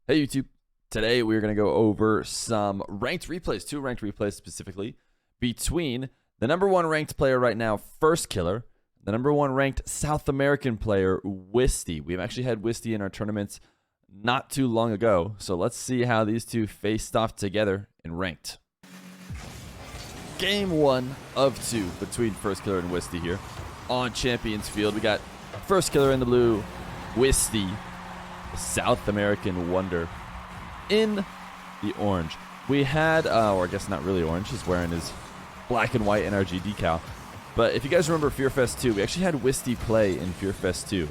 Hey YouTube, today we're going to go over some ranked replays, two ranked replays specifically, between the number one ranked player right now, Firstkiller, the number one ranked South American player, Wisty. We've actually had Wisty in our tournaments not too long ago, so let's see how these two faced off together in ranked. Game 1 of 2 between Firstkiller and Wisty here on Champions Field. We got Firstkiller in the blue, Wisty, South American wonder, in the orange. We had, or I guess not really orange, he's wearing his black and white NRG decal. But if you guys remember FearFest 2, we actually had Wisty play in FearFest 2.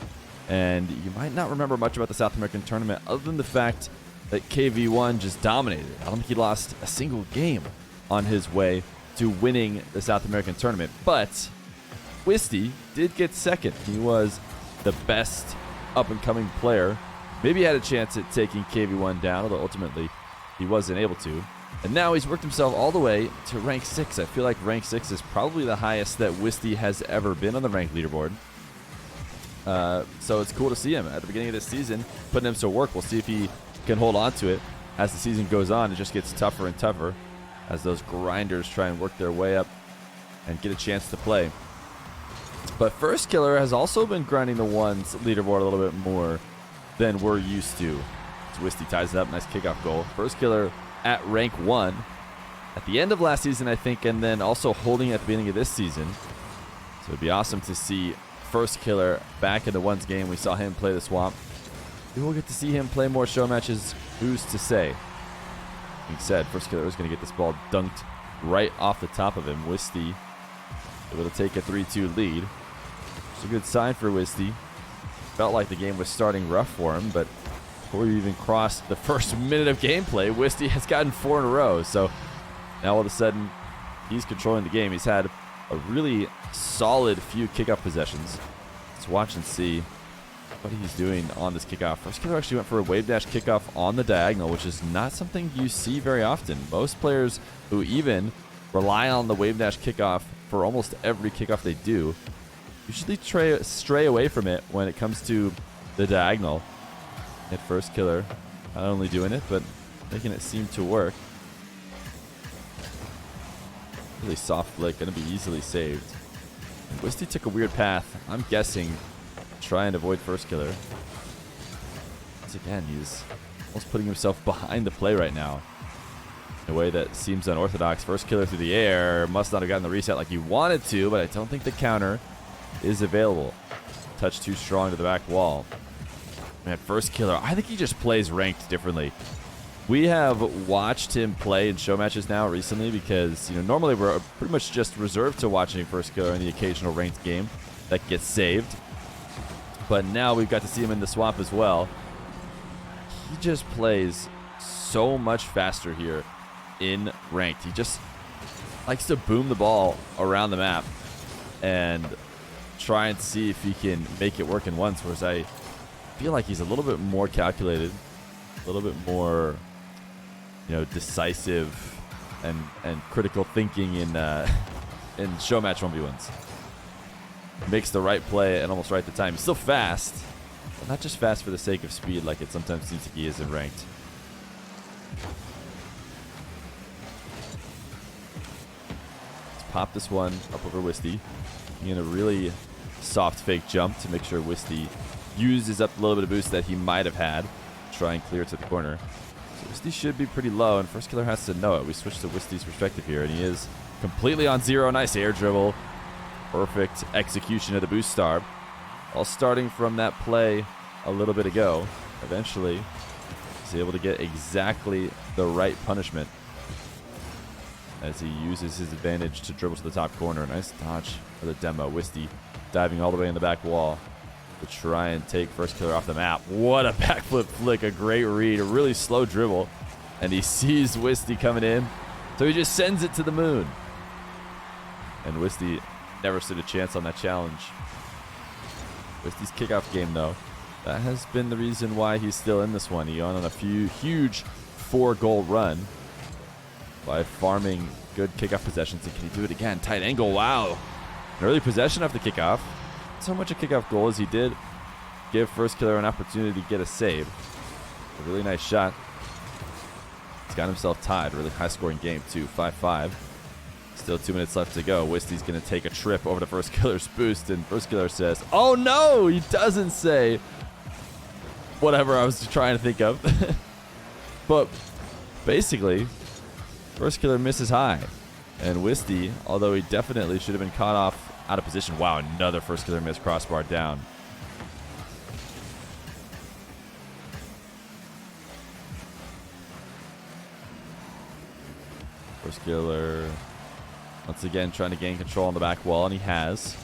And you might not remember much about the South American tournament other than the fact that KV1 just dominated. I don't think he lost a single game on his way to winning the South American tournament. But Wisty did get second. He was the best up-and-coming player. Maybe he had a chance at taking KV1 down, although ultimately he wasn't able to. And now he's worked himself all the way to rank 6. I feel like rank 6 is probably the highest that Wisty has ever been on the ranked leaderboard. So it's cool to see him at the beginning of this season, putting him to work. We'll see if he can hold on to it. As the season goes on, it just gets tougher and tougher as those grinders try and work their way up and get a chance to play. But Firstkiller has also been grinding the ones leaderboard a little bit more than we're used to. As Wisty ties it up, nice kickoff goal. Firstkiller at rank 1 at the end of last season, I think, and then also holding at the beginning of this season. So it'd be awesome to see Firstkiller back in the ones game. We saw him play the swamp. We will get to see him play more show matches. Who's to say? Being said, Firstkiller is going to get this ball dunked right off the top of him. Wisty able to take a 3-2 lead. It's a good sign for Wisty. Felt like the game was starting rough for him, but before you even crossed the first minute of gameplay, Wisty has gotten 4 in a row. So now all of a sudden, he's controlling the game. He's had a really solid few kickoff possessions. Let's watch and see what he's doing on this kickoff. Firstkiller actually went for a wave dash kickoff on the diagonal, which is not something you see very often. Most players who even rely on the wave dash kickoff for almost every kickoff they do usually stray away from it when it comes to the diagonal. At Firstkiller, not only doing it, but making it seem to work. Really soft flick, going to be easily saved. And Wisty took a weird path, I'm guessing, to try and avoid Firstkiller. Once again, he's almost putting himself behind the play right now in a way that seems unorthodox. Firstkiller through the air, must not have gotten the reset like he wanted to, but I don't think the counter is available. Touch too strong to the back wall. Man, Firstkiller, I think he just plays ranked differently. We have watched him play in show matches now recently because, you know, normally we're pretty much just reserved to watching Firstkiller in the occasional ranked game that gets saved. But now we've got to see him in the swamp as well. He just plays so much faster here in ranked. He just likes to boom the ball around the map and try and see if he can make it work in ones, whereas I feel like he's a little bit more calculated, a little bit more, you know, decisive and critical thinking in show match 1v1s. Makes the right play and almost right at the time. He's still fast, but not just fast for the sake of speed like it sometimes seems like he is in ranked. Let's pop this one up over Wisty. In a really soft fake jump to make sure Wisty uses up a little bit of boost that he might have had. Try and clear to the corner. So Wisty should be pretty low, and Firstkiller has to know it. We switch to Wisty's perspective here, and he is completely on zero. Nice air dribble. Perfect execution of the boost star. All starting from that play a little bit ago. Eventually, he's able to get exactly the right punishment as he uses his advantage to dribble to the top corner. Nice dodge for the demo. Wisty diving all the way in the back wall to try and take Firstkiller off the map. What a backflip flick, a great read, a really slow dribble. And he sees Wisty coming in, so he just sends it to the moon. And Wisty never stood a chance on that challenge. Wisty's kickoff game, though, that has been the reason why he's still in this one. He went on a huge 4-goal run by farming good kickoff possessions. And can he do it again? Tight angle, wow. An early possession off the kickoff. So much a kickoff goal as he did give Firstkiller an opportunity to get a save. A really nice shot. He's got himself tied. Really high-scoring game, too. 5-5. Still 2 minutes left to go. Wisty's going to take a trip over to Firstkiller's boost, and Firstkiller says, oh, no! He doesn't say whatever I was trying to think of. But basically, Firstkiller misses high. And Wisty, although he definitely should have been caught off out of position. Wow, another Firstkiller miss, crossbar down. Firstkiller once again trying to gain control on the back wall, and he has.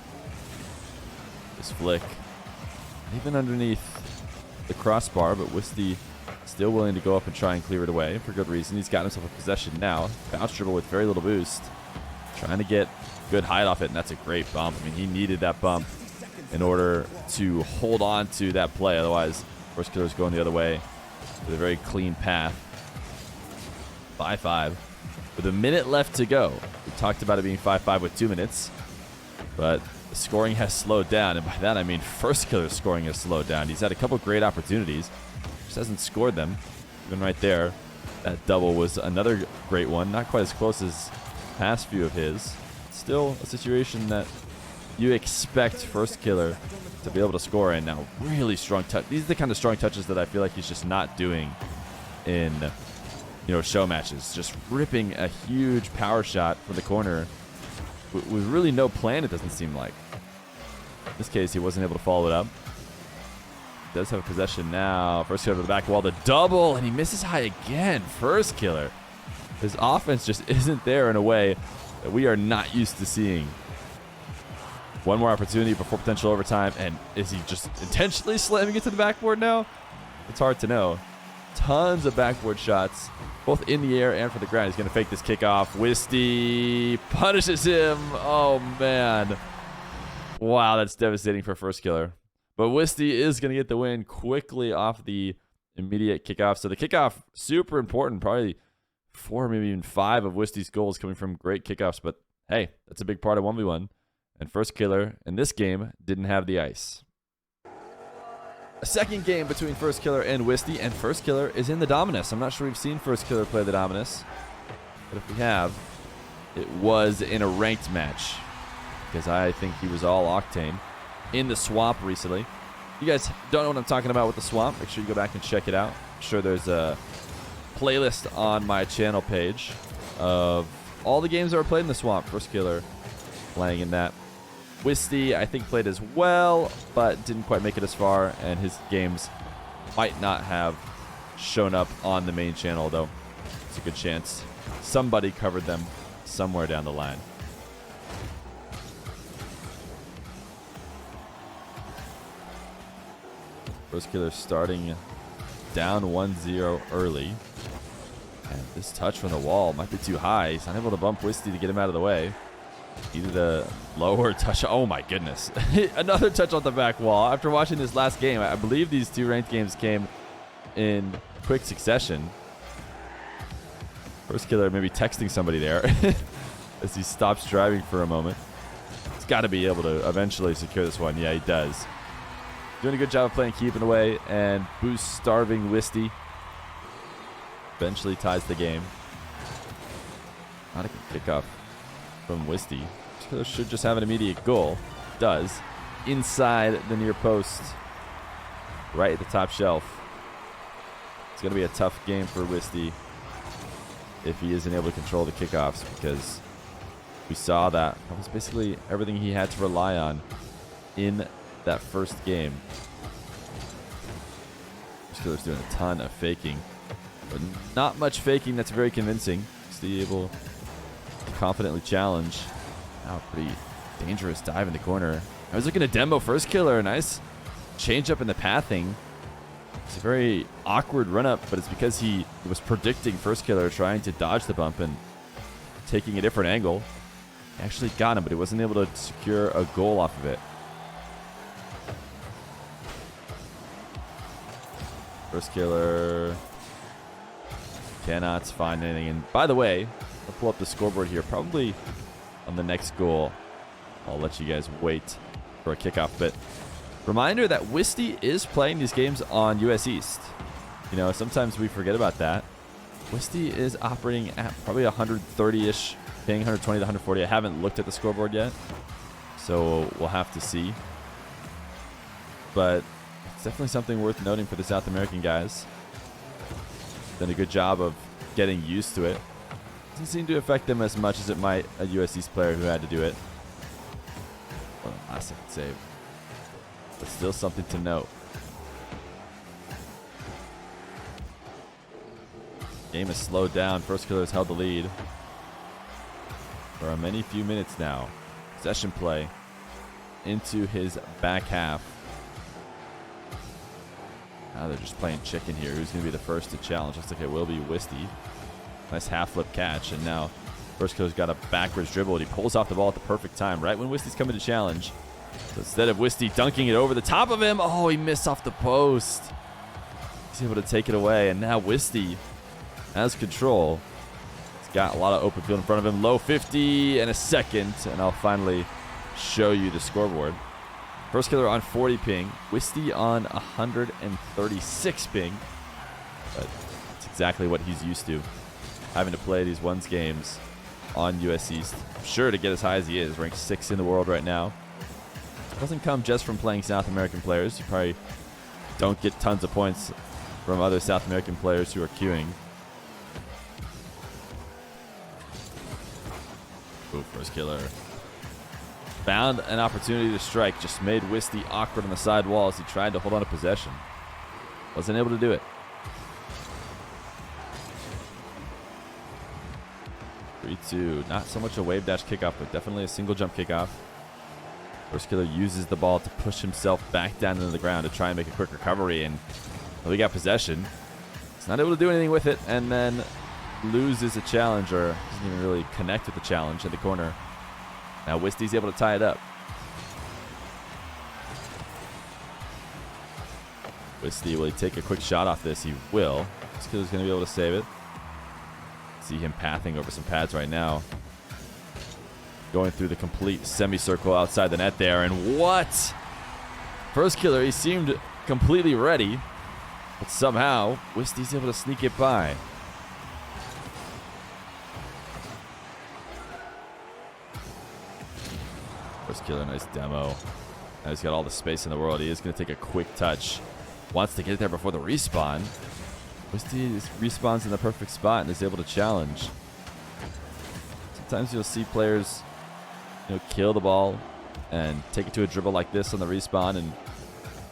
This flick. Even underneath the crossbar, but Wisty still willing to go up and try and clear it away for good reason. He's got himself a possession now. Bounce dribble with very little boost. Trying to get good height off it, and that's a great bump. I mean, he needed that bump in order to hold on to that play. Otherwise, Firstkiller's going the other way with a very clean path. 5-5. With a minute left to go. We talked about it being 5-5 with 2 minutes, but the scoring has slowed down, and by that I mean Firstkiller's scoring has slowed down. He's had a couple great opportunities, just hasn't scored them. Even right there, that double was another great one. Not quite as close as past few of his. Still a situation that you expect Firstkiller to be able to score in. Now, really strong touch. These are the kind of strong touches that I feel like he's just not doing in, you know, show matches. Just ripping a huge power shot from the corner with really no plan, it doesn't seem like. In this case, he wasn't able to follow it up. Does have a possession now. Firstkiller to the back wall, the double, and he misses high again. Firstkiller. His offense just isn't there in a way that we are not used to seeing. One more opportunity before potential overtime, and is he just intentionally slamming it to the backboard now? It's hard to know. Tons of backboard shots, both in the air and for the ground. He's going to fake this kickoff. Wisty punishes him. Oh, man. Wow, that's devastating for Firstkiller. But Wisty is going to get the win quickly off the immediate kickoff. So the kickoff, super important. Probably 4, maybe even 5 of Wisty's goals coming from great kickoffs. But hey, that's a big part of 1v1. And Firstkiller in this game didn't have the ice. A second game between Firstkiller and Wisty, and Firstkiller is in the Dominus. I'm not sure we've seen Firstkiller play the Dominus, but if we have, it was in a ranked match, because I think he was all Octane in the Swamp recently. You guys don't know what I'm talking about with the Swamp, make sure you go back and check it out. I'm sure there's a playlist on my channel page of all the games that were played in the Swamp. Firstkiller playing in that. Wisty, I think, played as well, but didn't quite make it as far, and his games might not have shown up on the main channel, though. It's a good chance somebody covered them somewhere down the line. Firstkiller starting down 1-0 early. And this touch from the wall might be too high. He's unable to bump Wisty to get him out of the way. Needed a lower touch. Oh my goodness. Another touch on the back wall. After watching this last game, I believe these 2 ranked games came in quick succession. Firstkiller maybe texting somebody there as he stops driving for a moment. He's got to be able to eventually secure this one. Yeah, he does. Doing a good job of playing keeping away, and boost starving Wisty eventually ties the game. Not a good kickoff from Wisty. Should just have an immediate goal. Does. Inside the near post. Right at the top shelf. It's going to be a tough game for Wisty if he isn't able to control the kickoffs, because we saw that was basically everything he had to rely on in that first game. Firstkiller's doing a ton of faking, but not much faking that's very convincing. Still able to confidently challenge. Now a pretty dangerous dive in the corner. I was looking to demo Firstkiller. Nice change up in the pathing. It's a very awkward run up, but it's because he was predicting Firstkiller trying to dodge the bump and taking a different angle. He actually got him, but he wasn't able to secure a goal off of it. Firstkiller cannot find anything. And by the way, I'll pull up the scoreboard here. Probably on the next goal, I'll let you guys wait for a kickoff. But reminder that Wisty is playing these games on US East. You know, sometimes we forget about that. Wisty is operating at probably 130-ish ping, 120 to 140. I haven't looked at the scoreboard yet, so we'll have to see. But it's definitely something worth noting for the South American guys. Done a good job of getting used to it. Doesn't seem to affect them as much as it might a US East player who had to do it. Well, last second save. But still something to note. Game has slowed down. Firstkiller has held the lead for a many few minutes now. Possession play into his back half. Now they're just playing chicken here. Who's going to be the first to challenge? Looks like it will be Wisty. Nice half flip catch. And now Firstkiller's got a backwards dribble, and he pulls off the ball at the perfect time, right when Wisty's coming to challenge. So instead of Wisty dunking it over the top of him, oh, he missed off the post. He's able to take it away, and now Wisty has control. He's got a lot of open field in front of him. Low 50 and a second, and I'll finally show you the scoreboard. Firstkiller on 40 ping, Wisty on 136 ping. But it's exactly what he's used to, having to play these ones games on US East. I'm sure to get as high as he is, ranked 6th in the world right now. It doesn't come just from playing South American players. You probably don't get tons of points from other South American players who are queuing. Ooh, Firstkiller found an opportunity to strike, just made Wisty awkward on the side wall as he tried to hold on to possession. Wasn't able to do it. 3-2. Not so much a wave dash kickoff, but definitely a single jump kickoff. Firstkiller uses the ball to push himself back down into the ground to try and make a quick recovery, and well, he got possession. He's not able to do anything with it, and then loses a challenge, or doesn't even really connect with the challenge in the corner. Now Wisty's able to tie it up. Wisty, will he take a quick shot off this? He will. Fistkiller's going to be able to save it. See him pathing over some pads right now. Going through the complete semicircle outside the net there. And what? Firstkiller, he seemed completely ready. But somehow, Wisty's able to sneak it by. Firstkiller, nice demo. Now he's got all the space in the world. He is going to take a quick touch. Wants to get there before the respawn. Wisty respawns in the perfect spot and is able to challenge. Sometimes you'll see players, kill the ball and take it to a dribble like this on the respawn and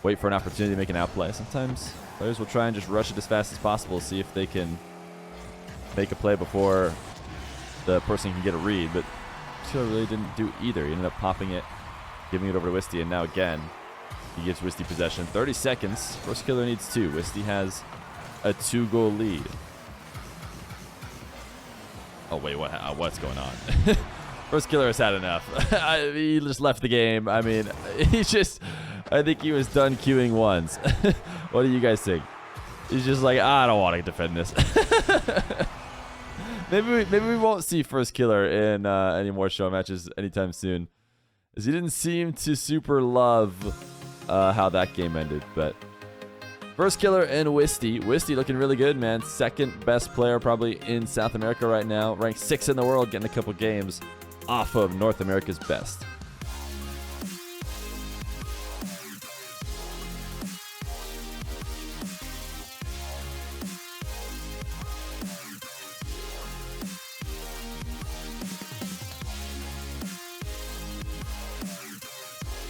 wait for an opportunity to make an outplay. Sometimes players will try and just rush it as fast as possible, see if they can make a play before the person can get a read. But Firstkiller really didn't do either. He ended up popping it, giving it over to Wisty, and now again, he gives Wisty possession. 30 seconds. Firstkiller needs 2. Wisty has a 2-goal lead. Oh, wait, what's going on? Firstkiller has had enough. He just left the game. I mean, I think he was done queuing once. What do you guys think? He's just like, I don't want to defend this. Maybe we won't see Firstkiller in any more show matches anytime soon, as he didn't seem to super love how that game ended. But Firstkiller and Wisty. Wisty looking really good, man. Second best player probably in South America right now. Ranked 6th in the world, getting a couple games off of North America's best.